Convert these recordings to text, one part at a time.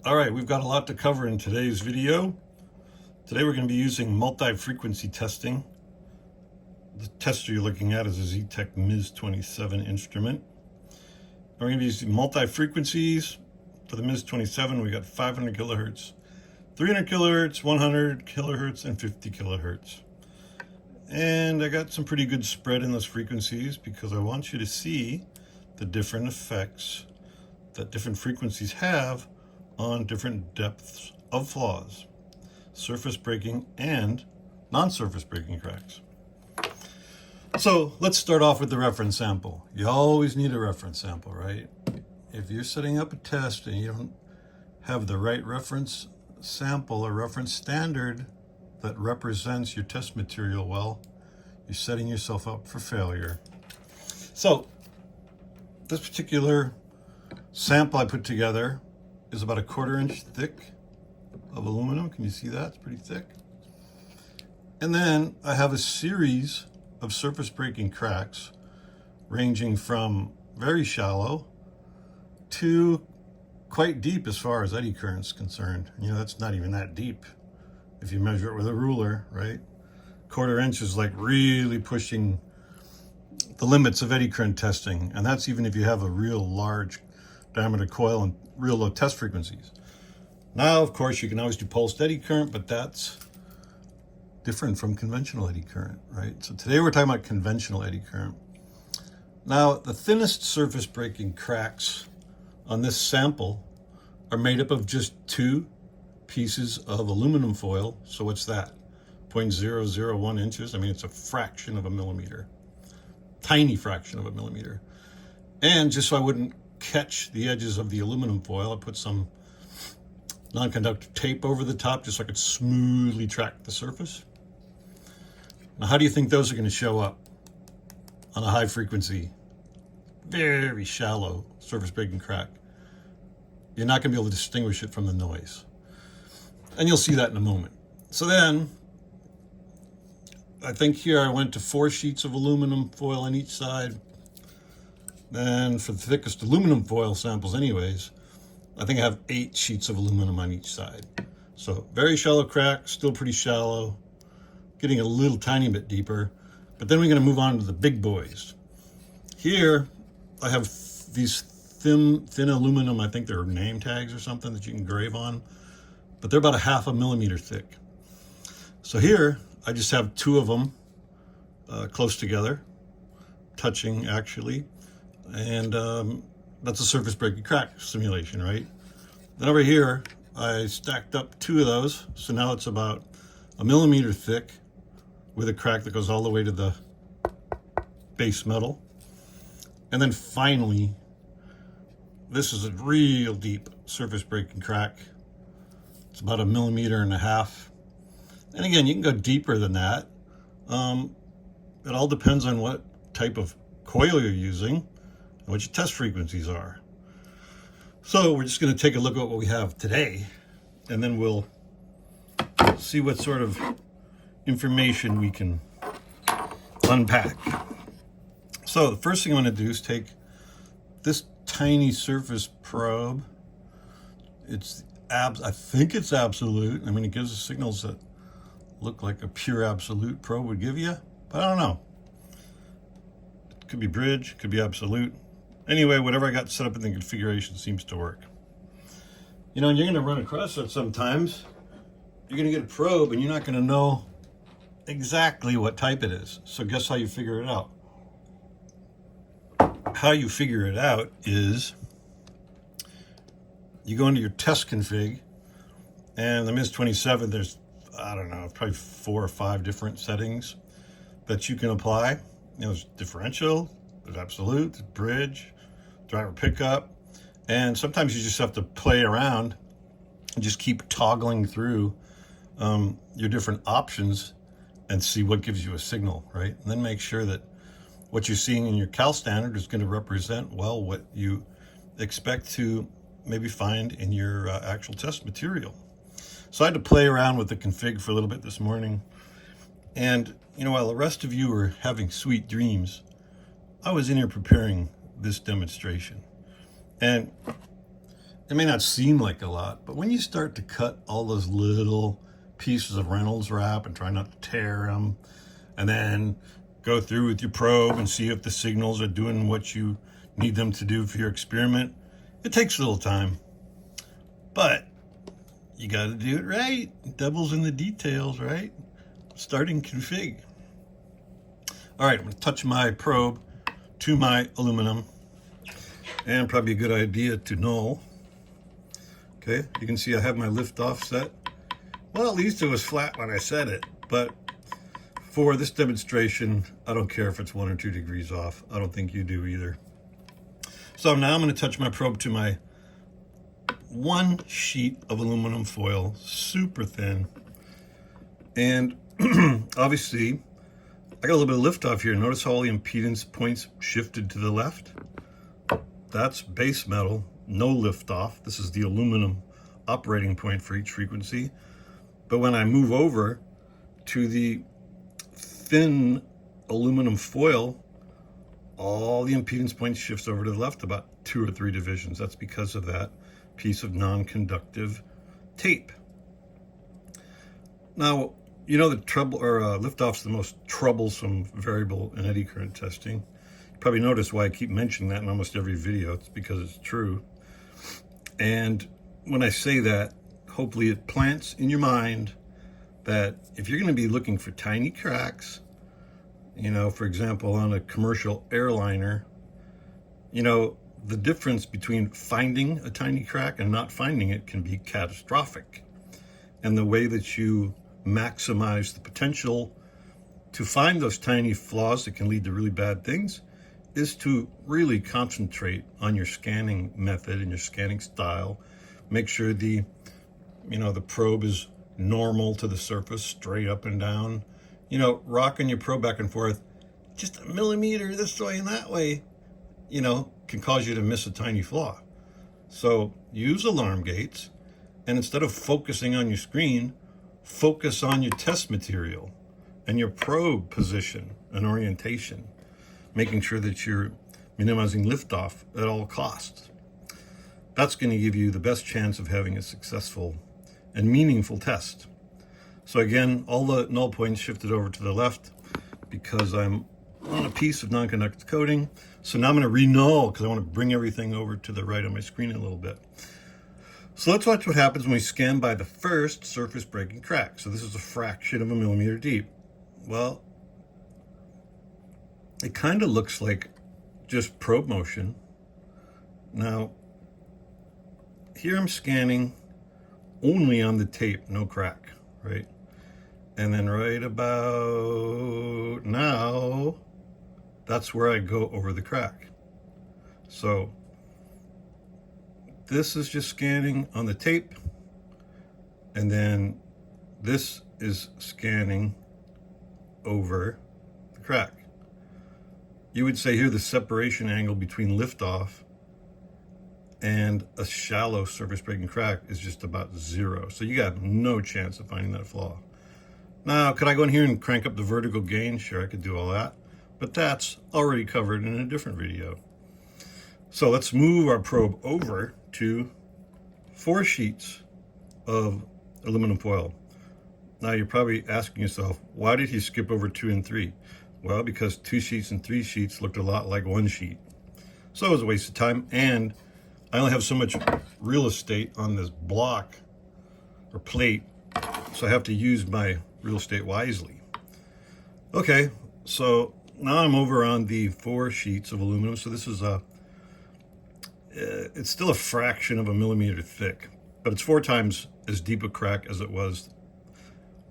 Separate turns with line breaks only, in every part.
All right, we've got a lot to cover in today's video. Today we're going to be using multi-frequency testing. The tester you're looking at is a Zetec MIZ-27 instrument. We're going to be using multi-frequencies. For the MIZ-27, we got 500 kilohertz, 300 kilohertz, 100 kilohertz, and 50 kilohertz. And I got some pretty good spread in those frequencies because I want you to see the different effects that different frequencies have on different depths of flaws, surface breaking and non-surface breaking cracks. So let's start off with the reference sample. You always need a reference sample, right? If you're setting up a test and you don't have the right reference sample or reference standard that represents your test material well, you're setting yourself up for failure. So this particular sample I put together is about 1/4 inch thick of aluminum. Can you see that? It's pretty thick. And then I have a series of surface breaking cracks ranging from very shallow to quite deep as far as eddy current is concerned. You know, that's not even that deep if you measure it with a ruler, right? 1/4 inch is like really pushing the limits of eddy current testing. And that's even if you have a real large diameter coil and real low test frequencies. Now, of course, you can always do pulsed eddy current, but that's different from conventional eddy current, right? So today we're talking about conventional eddy current. Now, the thinnest surface breaking cracks on this sample are made up of just 2 pieces of aluminum foil. So what's that? 0.001 inches. I mean, it's a fraction of a millimeter, tiny fraction of a millimeter. And just so I wouldn't catch the edges of the aluminum foil, I put some non-conductive tape over the top just so I could smoothly track the surface. Now, how do you think those are going to show up on a high frequency, very shallow surface breaking crack? You're not going to be able to distinguish it from the noise. And you'll see that in a moment. So then, I think here I went to 4 sheets of aluminum foil on each side. Then for the thickest aluminum foil samples anyways, I think I have 8 sheets of aluminum on each side. So very shallow crack, still pretty shallow, getting a little tiny bit deeper. But then we're going to move on to the big boys. Here I have these thin aluminum, I think they're name tags or something that you can engrave on, but they're about 1/2 millimeter thick. So here I just have 2 of them close together, touching actually. And that's a surface breaking crack simulation, right? Then over here, I stacked up 2 of those. So now it's about 1 millimeter thick with a crack that goes all the way to the base metal. And then finally, this is a real deep surface breaking crack. It's about 1.5 millimeters. And again, you can go deeper than that. It all depends on what type of coil you're using, what your test frequencies are. So we're just going to take a look at what we have today, and then we'll see what sort of information we can unpack. So the first thing I'm going to do is take this tiny surface probe. I think it's absolute. I mean, it gives us signals that look like a pure absolute probe would give you, but I don't know. It could be bridge, could be absolute. Anyway, whatever I got set up in the configuration seems to work. You know, and you're going to run across that sometimes. You're going to get a probe and you're not going to know exactly what type it is. So guess how you figure it out? How you figure it out is you go into your test config, and the MIZ-27, there's, I don't know, probably 4 or 5 different settings that you can apply. You know, there's differential, there's absolute, there's bridge, driver pickup, and sometimes you just have to play around and just keep toggling through your different options and see what gives you a signal, right? And then make sure that what you're seeing in your cal standard is going to represent well what you expect to maybe find in your actual test material. So I had to play around with the config for a little bit this morning, and you know, while the rest of you were having sweet dreams, I was in here preparing this demonstration. And it may not seem like a lot, but when you start to cut all those little pieces of Reynolds wrap and try not to tear them, and then go through with your probe and see if the signals are doing what you need them to do for your experiment, it takes a little time. But you got to do it right. Devil's in the details, right? Starting config. All right, I'm going to touch my probe to my aluminum, and probably a good idea to null. Okay, you can see I have my lift off set. Well, at least it was flat when I set it, but for this demonstration, I don't care if it's 1 or 2 degrees off. I don't think you do either. So now I'm going to touch my probe to my 1 sheet of aluminum foil, super thin. And obviously, I got a little bit of lift off here. Notice how all the impedance points shifted to the left? That's base metal, no lift off. This is the aluminum operating point for each frequency. But when I move over to the thin aluminum foil, all the impedance points shifts over to the left about 2 or 3 divisions. That's because of that piece of non-conductive tape. Now, you know the lift-off's the most troublesome variable in eddy current testing. You probably notice why I keep mentioning that in almost every video. It's because it's true. And when I say that, hopefully it plants in your mind that if you're going to be looking for tiny cracks, you know, for example, on a commercial airliner, you know, the difference between finding a tiny crack and not finding it can be catastrophic. And the way that you maximize the potential to find those tiny flaws that can lead to really bad things is to really concentrate on your scanning method and your scanning style. Make sure the probe is normal to the surface, straight up and down. You know, rocking your probe back and forth just a millimeter this way and that way, you know, can cause you to miss a tiny flaw. So use alarm gates, and instead of focusing on your screen, focus on your test material and your probe position and orientation, making sure that you're minimizing liftoff at all costs. That's going to give you the best chance of having a successful and meaningful test. So again, all the null points shifted over to the left because I'm on a piece of non-conductive coating. So now I'm going to re-null because I want to bring everything over to the right on my screen a little bit. So let's watch what happens when we scan by the first surface breaking crack. So this is a fraction of a millimeter deep. Well, it kind of looks like just probe motion. Now, here I'm scanning only on the tape, no crack, right? And then right about now, that's where I go over the crack. So this is just scanning on the tape, and then this is scanning over the crack. You would say here the separation angle between liftoff and a shallow surface breaking crack is just about 0. So you got no chance of finding that flaw. Now, could I go in here and crank up the vertical gain? Sure, I could do all that, but that's already covered in a different video. So let's move our probe over to 4 sheets of aluminum foil. Now you're probably asking yourself, why did he skip over 2 and 3? Well, because 2 sheets and 3 sheets looked a lot like 1 sheet. So it was a waste of time, and I only have so much real estate on this block or plate, so I have to use my real estate wisely. Okay, so now I'm over on the 4 sheets of aluminum. So this is it's still a fraction of a millimeter thick, but it's 4 times as deep a crack as it was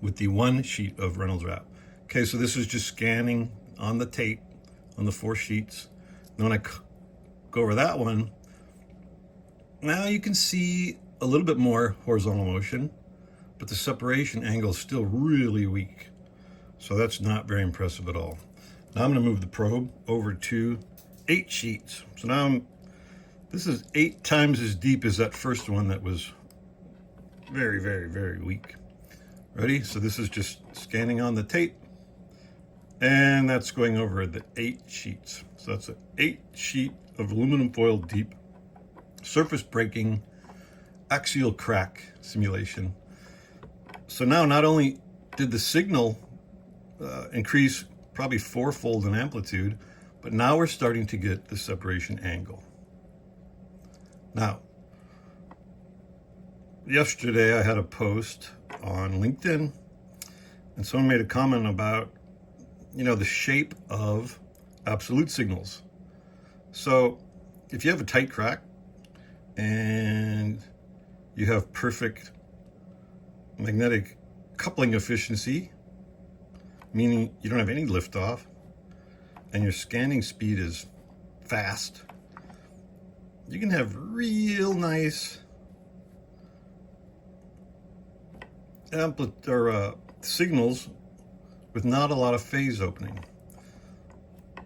with the 1 sheet of Reynolds wrap. Okay, so this is just scanning on the tape on the 4 sheets. And when I go over that one, now you can see a little bit more horizontal motion, but the separation angle is still really weak. So that's not very impressive at all. Now I'm going to move the probe over to 8 sheets. So now this is 8 times as deep as that first one that was very, very, very weak. Ready? So this is just scanning on the tape, and that's going over the 8 sheets. So that's an 8 sheet of aluminum foil deep surface breaking axial crack simulation. So now not only did the signal increase probably fourfold in amplitude, but now we're starting to get the separation angle. Now, yesterday I had a post on LinkedIn, and someone made a comment about, the shape of absolute signals. So if you have a tight crack and you have perfect magnetic coupling efficiency, meaning you don't have any liftoff, and your scanning speed is fast, you can have real nice signals with not a lot of phase opening.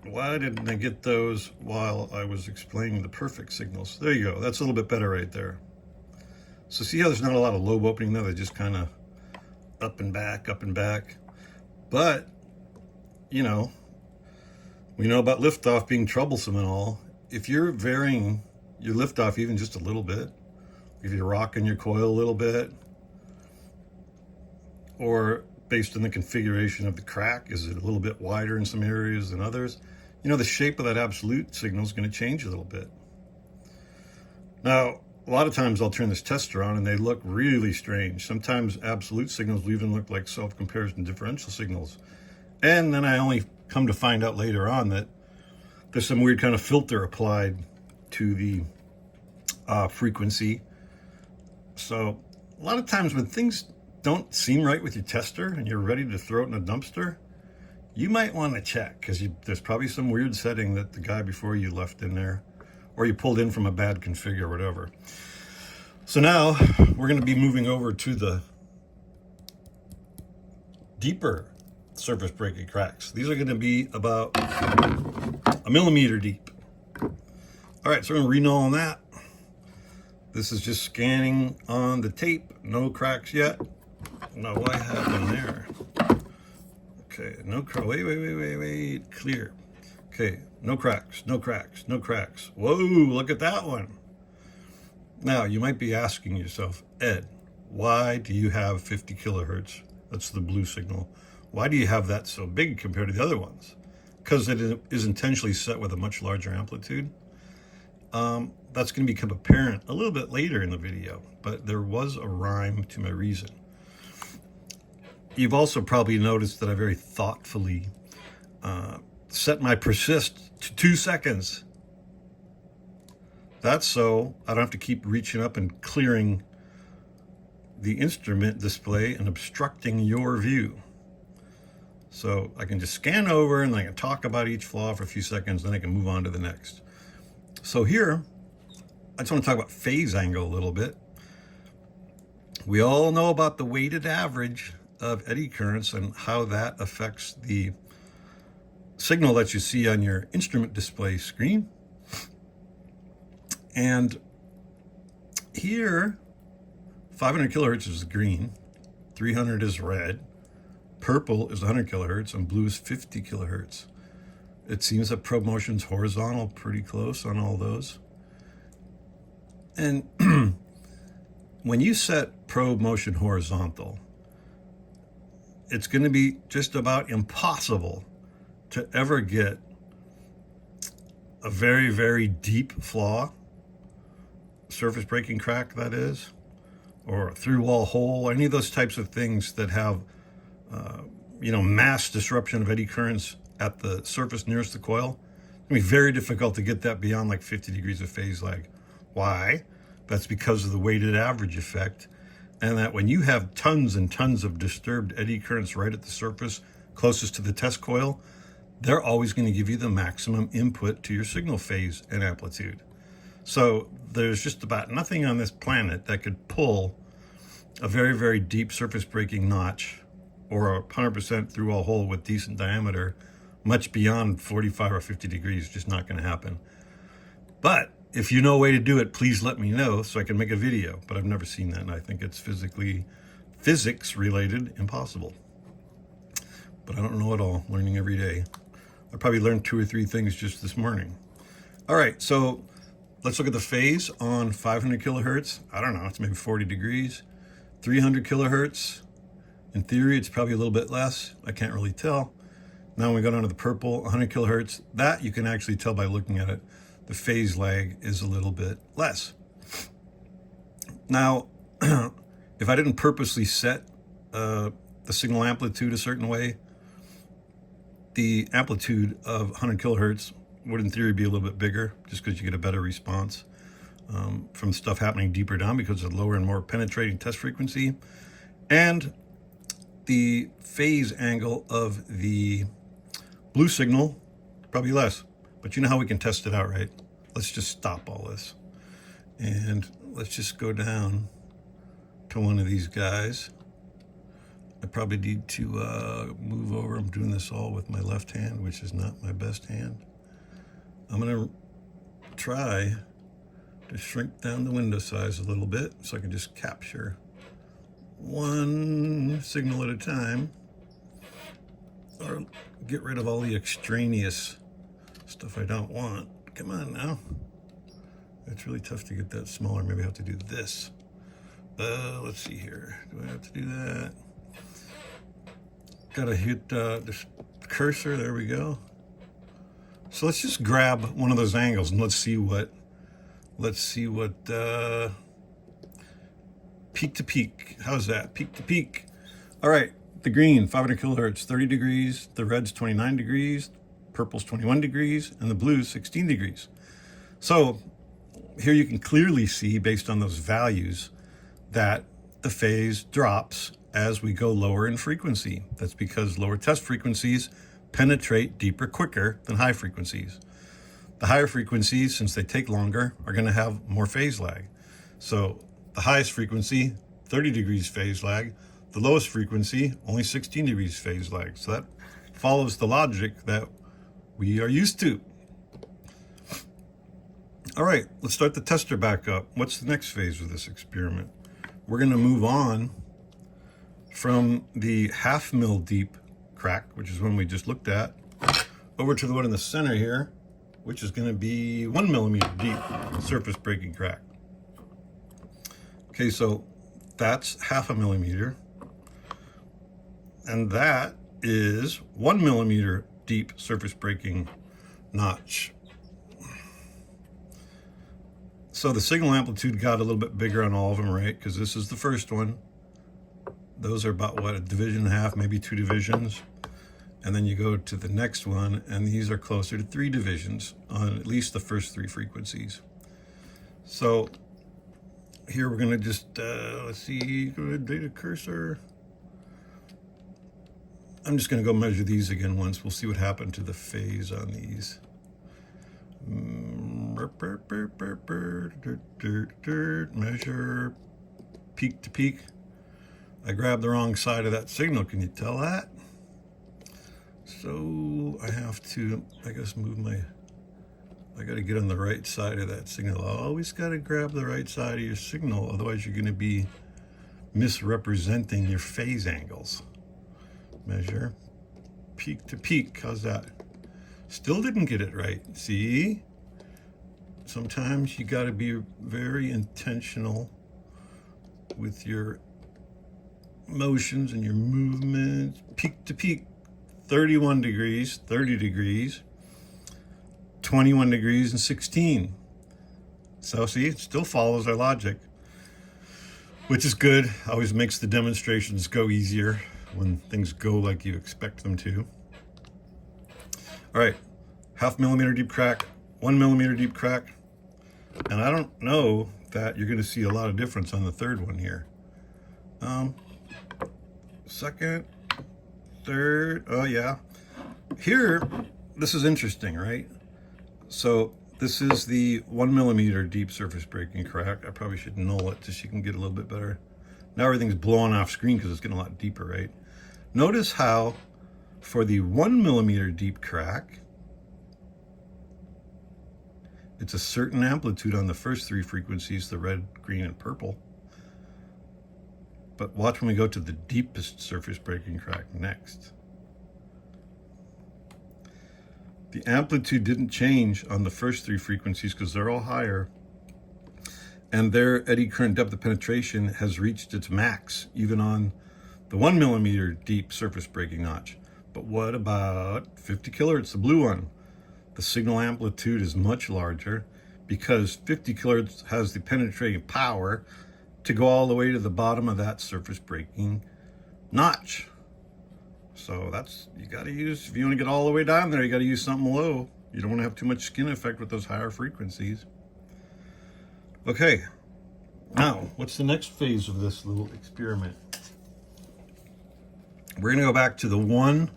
Why didn't I get those while I was explaining the perfect signals? There you go. That's a little bit better right there. So see how there's not a lot of lobe opening there? They're just kind of up and back, up and back. But, we know about liftoff being troublesome and all. If you're varying your liftoff even just a little bit, if you're rocking your coil a little bit, or based on the configuration of the crack, is it a little bit wider in some areas than others? The shape of that absolute signal is going to change a little bit. Now, a lot of times I'll turn this tester on and they look really strange. Sometimes absolute signals will even look like self-comparison differential signals. And then I only come to find out later on that there's some weird kind of filter applied to the frequency. So a lot of times when things don't seem right with your tester and you're ready to throw it in a dumpster, you might want to check, because there's probably some weird setting that the guy before you left in there, or you pulled in from a bad config or whatever. So now we're going to be moving over to the deeper surface breaking cracks. These are going to be about a millimeter deep. All right, so we're going to read on that. This is just scanning on the tape. No cracks yet. Now, what happened there? Okay, no crack. Wait. Clear. Okay, no cracks, no cracks, no cracks. Whoa, look at that one. Now, you might be asking yourself, Ed, why do you have 50 kilohertz? That's the blue signal. Why do you have that so big compared to the other ones? Because it is intentionally set with a much larger amplitude. That's going to become apparent a little bit later in the video, but there was a rhyme to my reason. You've also probably noticed that I very thoughtfully set my persist to 2 seconds. That's so I don't have to keep reaching up and clearing the instrument display and obstructing your view. So I can just scan over and I can talk about each flaw for a few seconds, then I can move on to the next. So here, I just want to talk about phase angle a little bit. We all know about the weighted average of eddy currents and how that affects the signal that you see on your instrument display screen. And here, 500 kilohertz is green, 300 is red, purple is 100 kilohertz, and blue is 50 kilohertz. It seems that probe motion's horizontal, pretty close on all those. And when you set probe motion horizontal, it's going to be just about impossible to ever get a very, very deep flaw, surface breaking crack, that is, or a through wall hole, any of those types of things that have, mass disruption of eddy currents at the surface nearest the coil. It's going to be very difficult to get that beyond like 50 degrees of phase lag. Why? That's because of the weighted average effect, and that when you have tons and tons of disturbed eddy currents right at the surface closest to the test coil, they're always going to give you the maximum input to your signal phase and amplitude. So there's just about nothing on this planet that could pull a very, very deep surface breaking notch or a 100% through wall hole with decent diameter much beyond 45 or 50 degrees. Just not going to happen. But if you know a way to do it, please let me know so I can make a video. But I've never seen that, and I think it's physics related impossible. But I don't know it all. Learning every day. I probably learned 2 or 3 things just this morning. All right, so let's look at the phase on 500 kilohertz. I don't know, it's maybe 40 degrees. 300 kilohertz, in theory, it's probably a little bit less. I can't really tell. Now when we go down to the purple, 100 kilohertz, that you can actually tell by looking at it. The phase lag is a little bit less. Now, if I didn't purposely set the signal amplitude a certain way, the amplitude of 100 kilohertz would in theory be a little bit bigger, just because you get a better response from stuff happening deeper down because of lower and more penetrating test frequency. And the phase angle of the blue signal, probably less. But you know how we can test it out, right? Let's just stop all this. And let's just go down to one of these guys. I probably need to move over. I'm doing this all with my left hand, which is not my best hand. I'm gonna try to shrink down the window size a little bit so I can just capture one signal at a time, or get rid of all the extraneous stuff I don't want. Come on now. It's really tough to get that smaller. Maybe I have to do this. Let's see here. Do I have to do that? Gotta hit this cursor. There we go. So let's just grab one of those angles and let's see what peak to peak. How's that? Peak to peak. All right. The green, 500 kilohertz, 30 degrees. The red's 29 degrees. Purple's 21 degrees. And the blue's 16 degrees. So here you can clearly see, based on those values, that the phase drops as we go lower in frequency. That's because lower test frequencies penetrate deeper quicker than high frequencies. The higher frequencies, since they take longer, are going to have more phase lag. So the highest frequency, 30 degrees phase lag. The lowest frequency, only 16 degrees phase lag. So that follows the logic that we are used to. All right, let's start the tester back up. What's the next phase of this experiment? We're going to move on from the 1/2 mil deep crack, which is one we just looked at, over to the one in the center here, which is going to be 1 millimeter deep surface breaking crack. Okay, so that's 1/2 millimeter, and that is 1 millimeter deep surface breaking notch. So the signal amplitude got a little bit bigger on all of them, right? Because this is the first one. Those are about, what, a division and a half, maybe 2 divisions. And then you go to the next one, and these are closer to 3 divisions on at least the first 3 frequencies. So here we're gonna just, let's see, go to data cursor. I'm just gonna go measure these again once. We'll see what happened to the phase on these. Measure peak to peak. I grabbed the wrong side of that signal. Can you tell that? So I have to, I guess, I got to get on the right side of that signal. I always got to grab the right side of your signal. Otherwise, you're going to be misrepresenting your phase angles. Measure peak to peak. How's that? Still didn't get it right. See? Sometimes you got to be very intentional with your motions and your movements. Peak to peak, 31 degrees, 30 degrees, 21 degrees, and 16. So see, it still follows our logic, which is good. Always makes the demonstrations go easier when things go like you expect them to. All right, 1/2 millimeter deep crack, 1 millimeter deep crack. And I don't know that you're gonna see a lot of difference on the third one here. Second, third, oh yeah. Here, this is interesting, right? So this is the 1 millimeter deep surface breaking crack. I probably should null it just so you can get a little bit better. Now everything's blowing off screen because it's getting a lot deeper, right? Notice how for the 1 millimeter deep crack, it's a certain amplitude on the first 3 frequencies, the red, green, and purple. But watch when we go to the deepest surface breaking crack next. The amplitude didn't change on the first three frequencies because they're all higher. And their eddy current depth of penetration has reached its max, even on the 1 millimeter deep surface breaking notch. But what about 50 kilohertz, the blue one? The signal amplitude is much larger because 50 kilohertz has the penetrating power to go all the way to the bottom of that surface breaking notch. So that's, you got to use, if you want to get all the way down there, you got to use something low. You don't want to have too much skin effect with those higher frequencies. Okay, now what's the next phase of this little experiment? We're going to go back to the 1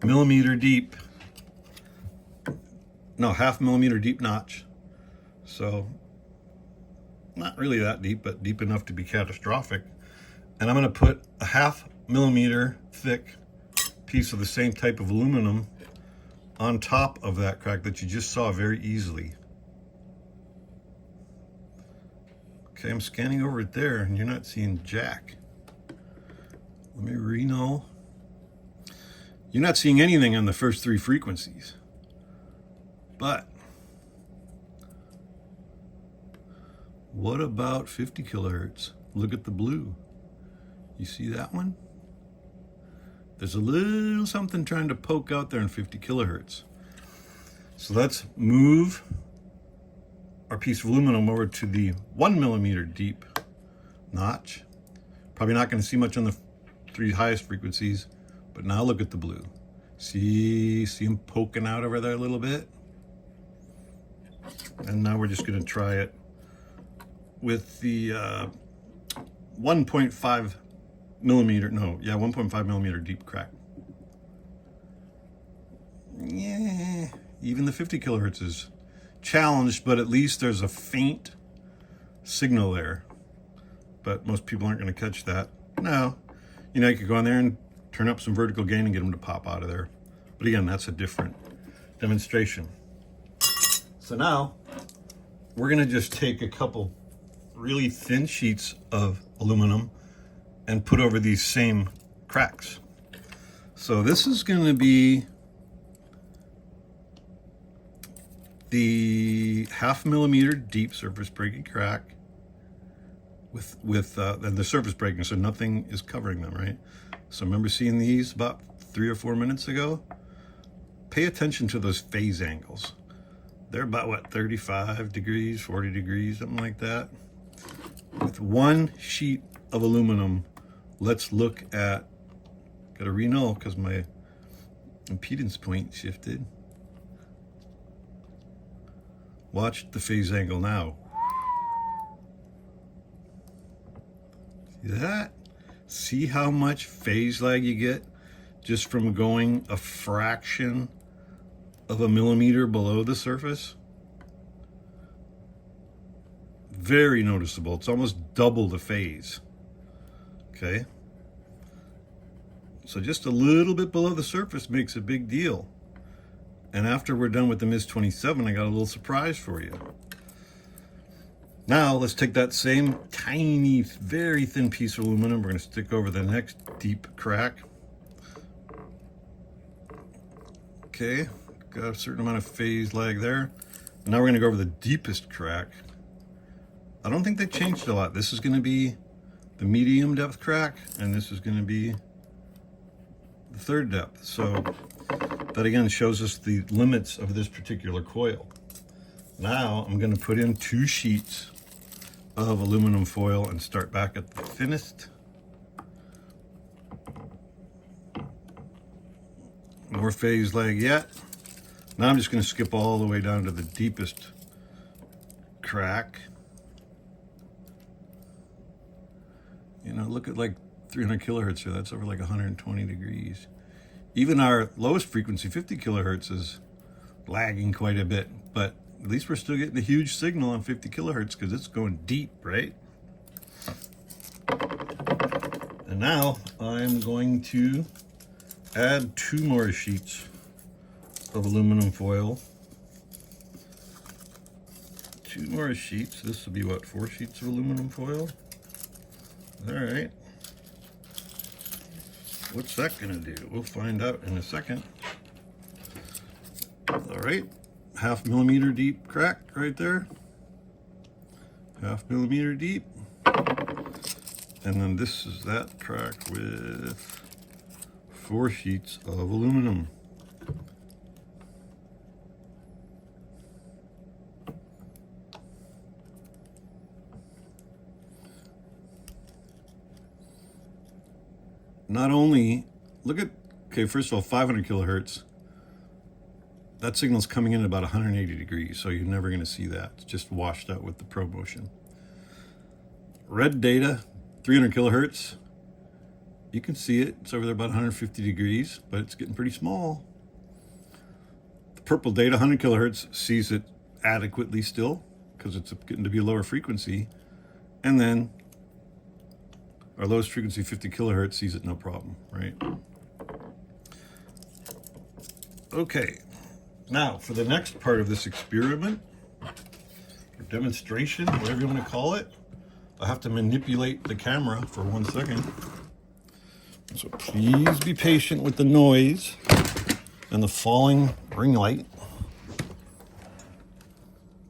millimeter deep, no, half millimeter deep notch. So not really that deep, but deep enough to be catastrophic. And I'm going to put a half millimeter thick piece of the same type of aluminum on top of that crack that you just saw very easily. Okay, I'm scanning over it there and you're not seeing jack. Let me re-null. You're not seeing anything on the first three frequencies. But what about 50 kilohertz? Look at the blue. You see that one? There's a little something trying to poke out there in 50 kilohertz. So let's move our piece of aluminum over to the 1 millimeter deep notch. Probably not going to see much on the three highest frequencies, but now look at the blue. See them poking out over there a little bit? And now we're just going to try it with the 1.5 millimeter, no, yeah, 1.5 millimeter deep crack. Yeah, even the 50 kilohertz is challenged, but at least there's a faint signal there. But most people aren't going to catch that. No, you know, you could go in there and turn up some vertical gain and get them to pop out of there. But again, that's a different demonstration. So now we're going to just take a couple really thin sheets of aluminum and put over these same cracks. So this is going to be the half millimeter deep surface breaking crack with the surface breaking, so nothing is covering them, right? So remember seeing these about 3 or 4 minutes ago? Pay attention to those phase angles. They're about, what, 35 degrees, 40 degrees, something like that. With one sheet of aluminum, let's look at, got to re-null because my impedance point shifted. Watch the phase angle now. See that? See how much phase lag you get just from going a fraction of a millimeter below the surface? Very noticeable. It's almost double the phase. Okay? So just a little bit below the surface makes a big deal. And after we're done with the MIZ-27, I got a little surprise for you. Now let's take that same tiny, very thin piece of aluminum. We're going to stick over the next deep crack. Okay, got a certain amount of phase lag there. Now we're going to go over the deepest crack. I don't think they changed a lot. This is going to be the medium depth crack, and this is going to be the third depth. So that again shows us the limits of this particular coil. Now I'm going to put in 2 sheets of aluminum foil and start back at the thinnest. More phase lag yet. Now I'm just going to skip all the way down to the deepest crack. You know, look at like 300 kilohertz here. That's over like 120 degrees. Even our lowest frequency, 50 kilohertz, is lagging quite a bit, but at least we're still getting a huge signal on 50 kilohertz because it's going deep, right? And now I'm going to add 2 more sheets of aluminum foil. 2 more sheets. This will be what, 4 sheets of aluminum foil? All right. What's that gonna do? We'll find out in a second. All right, 1/2 millimeter deep crack right there. 1/2 millimeter deep. And then this is that crack with 4 sheets of aluminum. Not only, look at, okay, first of all, 500 kilohertz. That signal's coming in at about 180 degrees, so you're never going to see that. It's just washed out with the probe motion. Red data, 300 kilohertz. You can see it. It's over there about 150 degrees, but it's getting pretty small. The purple data, 100 kilohertz, sees it adequately still because it's getting to be a lower frequency. And then our lowest frequency, 50 kilohertz, sees it no problem, right? Okay, now for the next part of this experiment, or demonstration, whatever you want to call it, I have to manipulate the camera for 1 second. So please be patient with the noise and the falling ring light.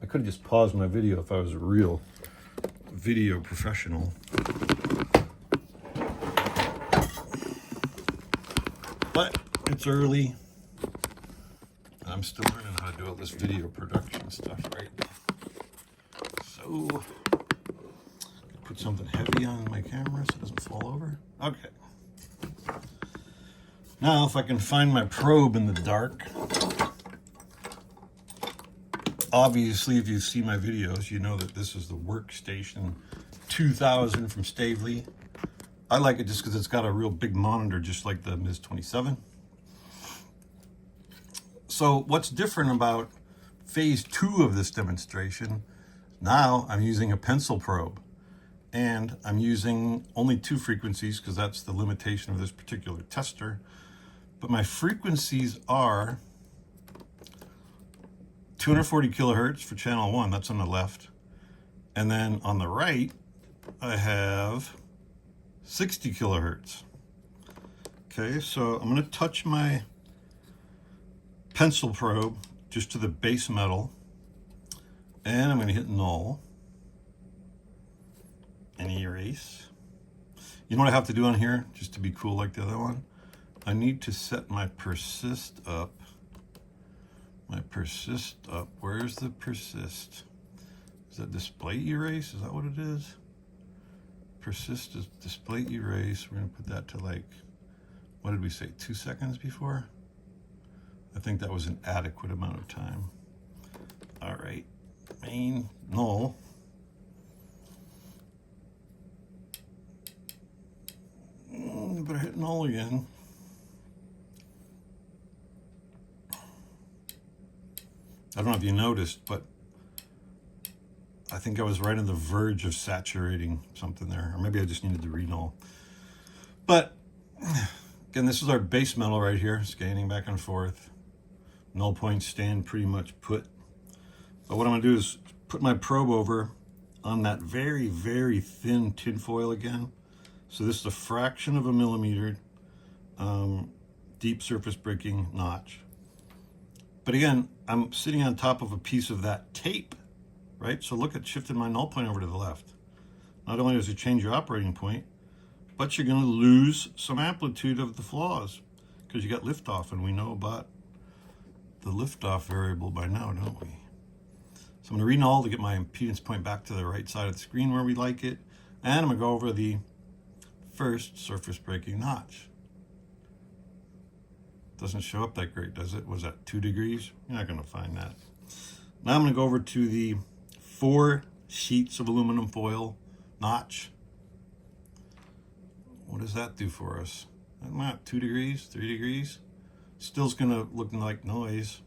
I could have just paused my video if I was a real video professional. But it's early. I'm still learning how to do all this video production stuff, right? So, put something heavy on my camera so it doesn't fall over. Okay. Now, if I can find my probe in the dark, obviously, if you see my videos, you know that this is the Workstation 2000 from Stavely. I like it just because it's got a real big monitor, just like the MIZ-27. So what's different about phase 2 of this demonstration, now I'm using a pencil probe, and I'm using only 2 frequencies because that's the limitation of this particular tester. But my frequencies are 240 kilohertz for channel 1, that's on the left. And then on the right, I have 60 kilohertz. Okay, so I'm going to touch my pencil probe just to the base metal, and I'm going to hit null and erase. You know what I have to do on here, just to be cool like the other one? I need to set my persist up. My persist up. Where's the persist? Is that display erase? Is that what it is? Persist is display erase. We're going to put that to, like, what did we say, 2 seconds before? I think that was an adequate amount of time. All right, main, null. Better hit null again. I don't know if you noticed, but I think I was right on the verge of saturating something there, or maybe I just needed to re-null. But again, this is our base metal right here, scanning back and forth. Null points stand pretty much put. But what I'm going to do is put my probe over on that very, very thin tin foil again. So this is a fraction of a millimeter deep surface breaking notch. But again, I'm sitting on top of a piece of that tape, right? So look at shifting my null point over to the left. Not only does it change your operating point, but you're going to lose some amplitude of the flaws because you got liftoff, and we know about the liftoff variable by now, don't we? So I'm going to re-null to get my impedance point back to the right side of the screen where we like it, and I'm going to go over the first surface breaking notch. Doesn't show up that great, does it? Was that 2 degrees? You're not going to find that. Now I'm going to go over to the 4 sheets of aluminum foil notch. What does that do for us? Not 2 degrees, 3 degrees. Still's going to look like noise.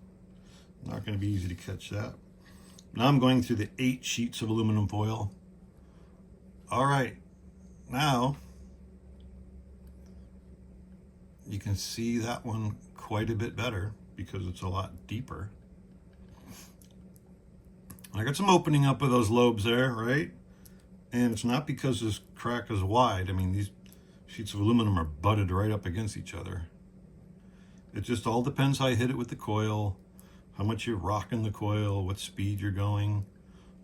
Not going to be easy to catch that. Now I'm going through the 8 sheets of aluminum foil. All right, now you can see that one quite a bit better because it's a lot deeper. I got some opening up of those lobes there, right? And it's not because this crack is wide. I mean, these sheets of aluminum are butted right up against each other. It just all depends how you hit it with the coil, how much you're rocking the coil, what speed you're going,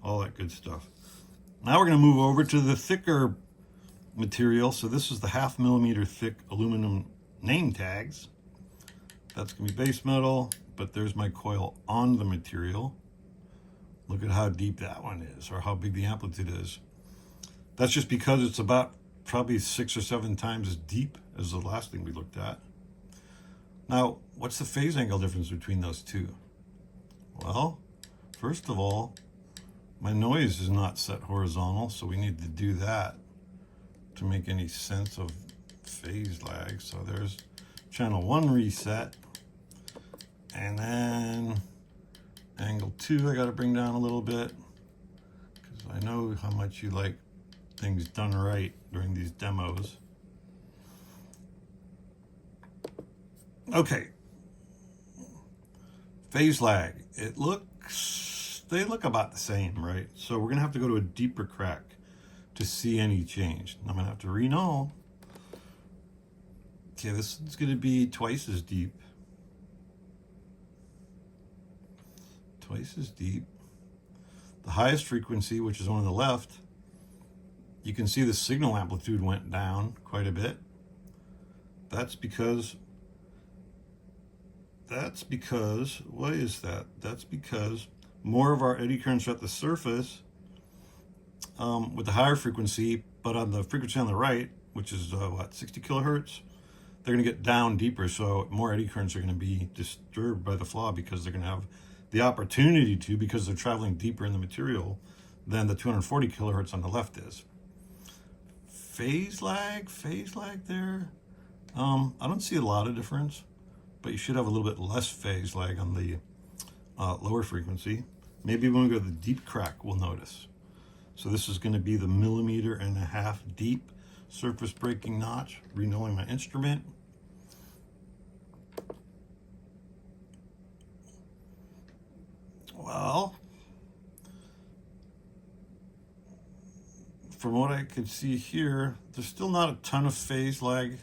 all that good stuff. Now we're going to move over to the thicker material. So this is the 0.5 millimeter thick aluminum name tags. That's going to be base metal, but there's my coil on the material. Look at how deep that one is, or how big the amplitude is. That's just because it's about probably 6 or 7 times as deep as the last thing we looked at. Now, what's the phase angle difference between those two? Well, first of all, my noise is not set horizontal, so we need to do that to make any sense of phase lag. So there's channel 1 reset, and then angle 2 I got to bring down a little bit, because I know how much you like things done right during these demos. Okay, phase lag. They look about the same, right? So we're gonna have to go to a deeper crack to see any change. I'm gonna have to renull. Okay, this is gonna be twice as deep. Twice as deep. The highest frequency, which is on the left, you can see the signal amplitude went down quite a bit. That's because, why is that? That's because more of our eddy currents are at the surface with the higher frequency, but on the frequency on the right, which is 60 kilohertz, they're going to get down deeper, so more eddy currents are going to be disturbed by the flaw because they're going to have the opportunity to, because they're traveling deeper in the material than the 240 kilohertz on the left is. Phase lag there. I don't see a lot of difference, but you should have a little bit less phase lag on the lower frequency. Maybe when we go to the deep crack, we'll notice. So this is going to be the 1.5 millimeter deep surface breaking notch, renulling my instrument. Well, from what I could see here, there's still not a ton of phase lag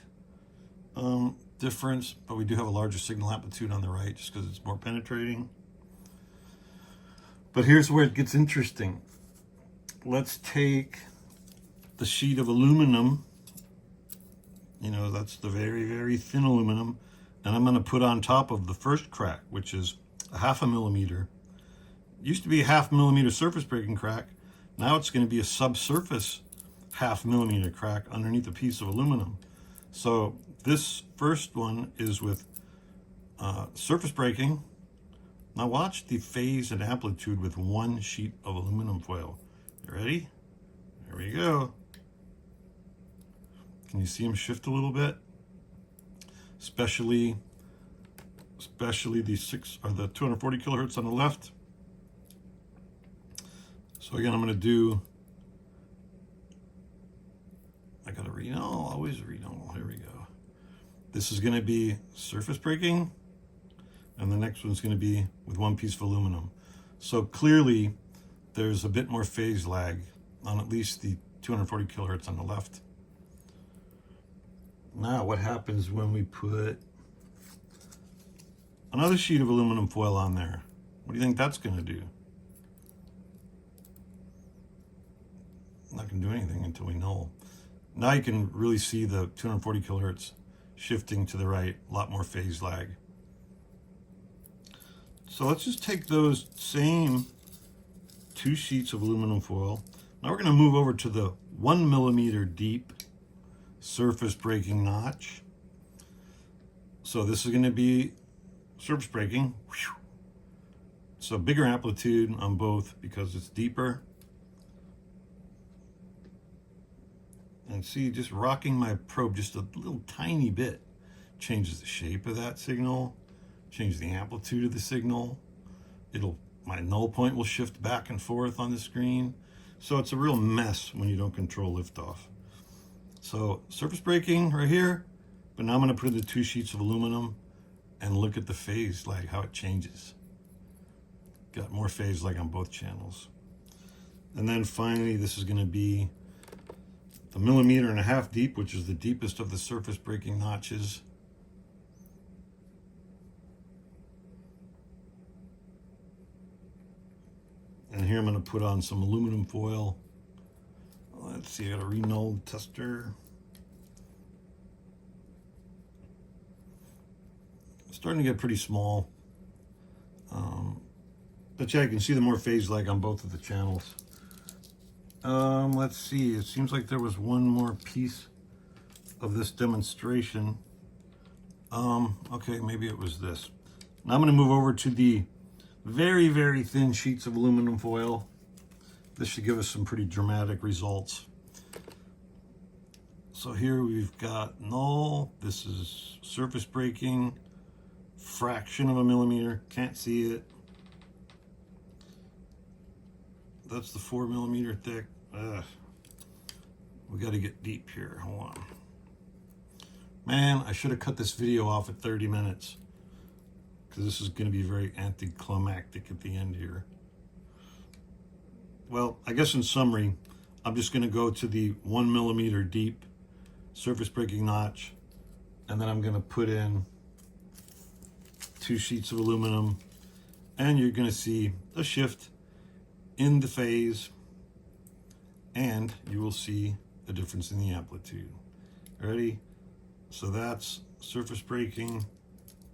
difference, but we do have a larger signal amplitude on the right just because it's more penetrating. But here's where it gets interesting. Let's take the sheet of aluminum, that's the very, very thin aluminum, and I'm going to put on top of the first crack, which is a 0.5 millimeter. It used to be a 0.5 millimeter surface breaking crack. Now it's going to be a subsurface 0.5 millimeter crack underneath a piece of aluminum. So this first one is with surface breaking. Now watch the phase and amplitude with one sheet of aluminum foil. You ready? There we go. Can you see them shift a little bit? Especially the 240 kilohertz on the left. So again, I'm going to do, I got to renull, always renull. Here we go. This is going to be surface breaking, and the next one's going to be with one piece of aluminum. So clearly, there's a bit more phase lag on at least the 240 kilohertz on the left. Now, what happens when we put another sheet of aluminum foil on there? What do you think that's going to do? Not going to do anything until we null. Now you can really see the 240 kilohertz shifting to the right, a lot more phase lag. So let's just take those same 2 sheets of aluminum foil. Now we're going to move over to the 1 millimeter deep surface breaking notch. So this is going to be surface breaking. So bigger amplitude on both because it's deeper. And see, just rocking my probe just a little tiny bit changes the shape of that signal, changes the amplitude of the signal. My null point will shift back and forth on the screen. So it's a real mess when you don't control liftoff. So surface breaking right here, but now I'm going to put in the 2 sheets of aluminum and look at the phase lag, how it changes. Got more phase lag on both channels. And then finally, this is going to be the 1.5 millimeter deep, which is the deepest of the surface breaking notches. And here I'm going to put on some aluminum foil. Let's see, I got a Renault tester. It's starting to get pretty small. But yeah, you can see the more phase lag on both of the channels. Let's see, it seems like there was one more piece of this demonstration. Okay, maybe it was this. Now I'm going to move over to the very, very thin sheets of aluminum foil. This should give us some pretty dramatic results. So here we've got null. This is surface breaking, fraction of a millimeter. Can't see it. That's the 4 millimeter thick. We got to get deep here. Hold on. Man, I should have cut this video off at 30 minutes because this is going to be very anticlimactic at the end here. Well, I guess in summary, I'm just going to go to the 1 millimeter deep surface breaking notch, and then I'm going to put in 2 sheets of aluminum, and you're going to see a shift in the phase, and you will see a difference in the amplitude. Ready? So that's surface breaking,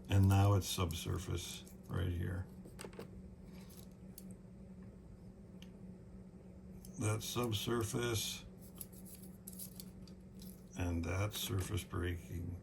and now it's subsurface right here. That's subsurface, and that's surface breaking.